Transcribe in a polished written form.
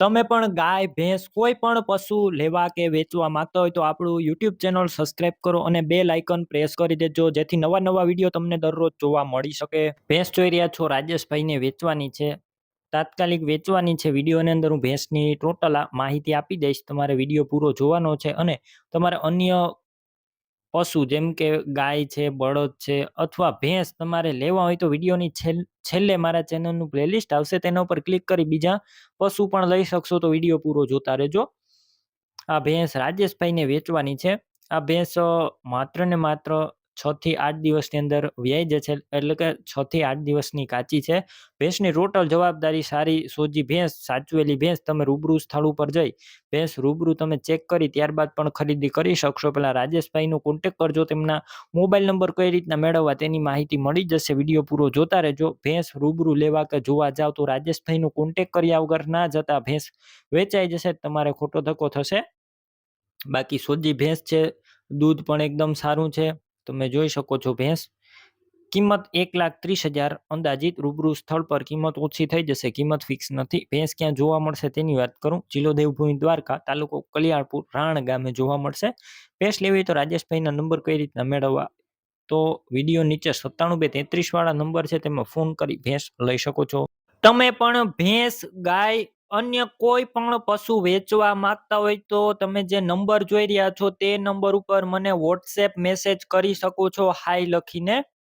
તમે પણ ગાય, ભેંસ કોઈ પણ પશુ લેવા કે વેચવા માંગતા હોય તો આપણું યુટ્યુબ ચેનલ સબસ્ક્રાઇબ કરો અને બેલ આઇકન પ્રેસ કરી દેજો જેથી નવા વિડીયો તમને દરરોજ જોવા મળી શકે. ભેંસ જોઈ રહ્યા છો રાજેશભાઈને વેચવાની છે. તાત્કાલિક વેચવાની છે. વિડીયોની અંદર હું ભેંસની ટોટલ માહિતી આપી દઈશ. તમારે વિડીયો પૂરો જોવાનો છે અને તમારે અન્ય પશુ જેમ કે ગાય છે, બળદ છે અથવા ભેંસ તમારે લેવા હોય તો વિડીયોની છેલ્લે મારા ચેનલનું પ્લેલિસ્ટ આવશે, તેના ઉપર ક્લિક કરી બીજા પશુ પણ લઈ શકશો. તો વિડીયો પૂરો જોતા રહેજો. આ ભેંસ રાજેશભાઈને વેચવાની છે. આ ભેંસ માત્ર ને માત્ર 6 થી 8 દિવસની અંદર વ્યાઈ જશે, એટલે કે 6 થી 8 દિવસની કાચી છે. ભેંસની ટોટલ જવાબદારી સારી સોજી ભેંસ, સાચવેલી ભેંસ. તમે રૂબરૂ સ્થળ ઉપર જઈ ભેંસ રૂબરૂ તમે ચેક કરી ત્યારબાદ પણ ખરીદી કરી શકશો. પેલા રાજેશભાઈનો કોન્ટેક કરજો. તેમના મોબાઈલ નંબર કઈ રીતના મેળવવા તેની માહિતી મળી જશે. વિડીયો પૂરો જોતા રહેજો. ભેંસ રૂબરૂ લેવા કે જોવા જાવ તો રાજેશભાઈનો કોન્ટેક કર્યા વગર ના જતા. ભેંસ વેચાઈ જશે, તમારે ખોટો ધક્કો થશે. બાકી સોજી ભેંસ છે, દૂધ પણ એકદમ સારું છે. તમે જોઈ શકો છો ભેંસ. કિંમત 1,30,000 અંદાજિત. રૂબરૂ સ્થળ પર કિંમત ઓછી થઈ જશે, કિંમત ફિક્સ નથી. ભેંસ ક્યાં જોવા મળશે તેની વાત કરું. જિલ્લો દેવભૂમિ દ્વારકા, તાલુકો કલિયાણપુર, રાણ ગામે જોવા મળશે. ભેંસ લેવી તો રાજેશભાઈના નંબર કઈ રીતના મેળવવા, તો વિડીયો નીચે 97 233 વાળા નંબર છે, તેમાં ફોન કરી ભેંસ લઈ શકો છો. તમે પણ ભેંસ, ગાય, અન્ય કોઈ પણ પશુ વેચવા માંગતા હોય તો તમે જે નંબર જોઈ રહ્યા છો તે નંબર ઉપર મને વોટ્સએપ મેસેજ કરી શકો છો હાય લખીને.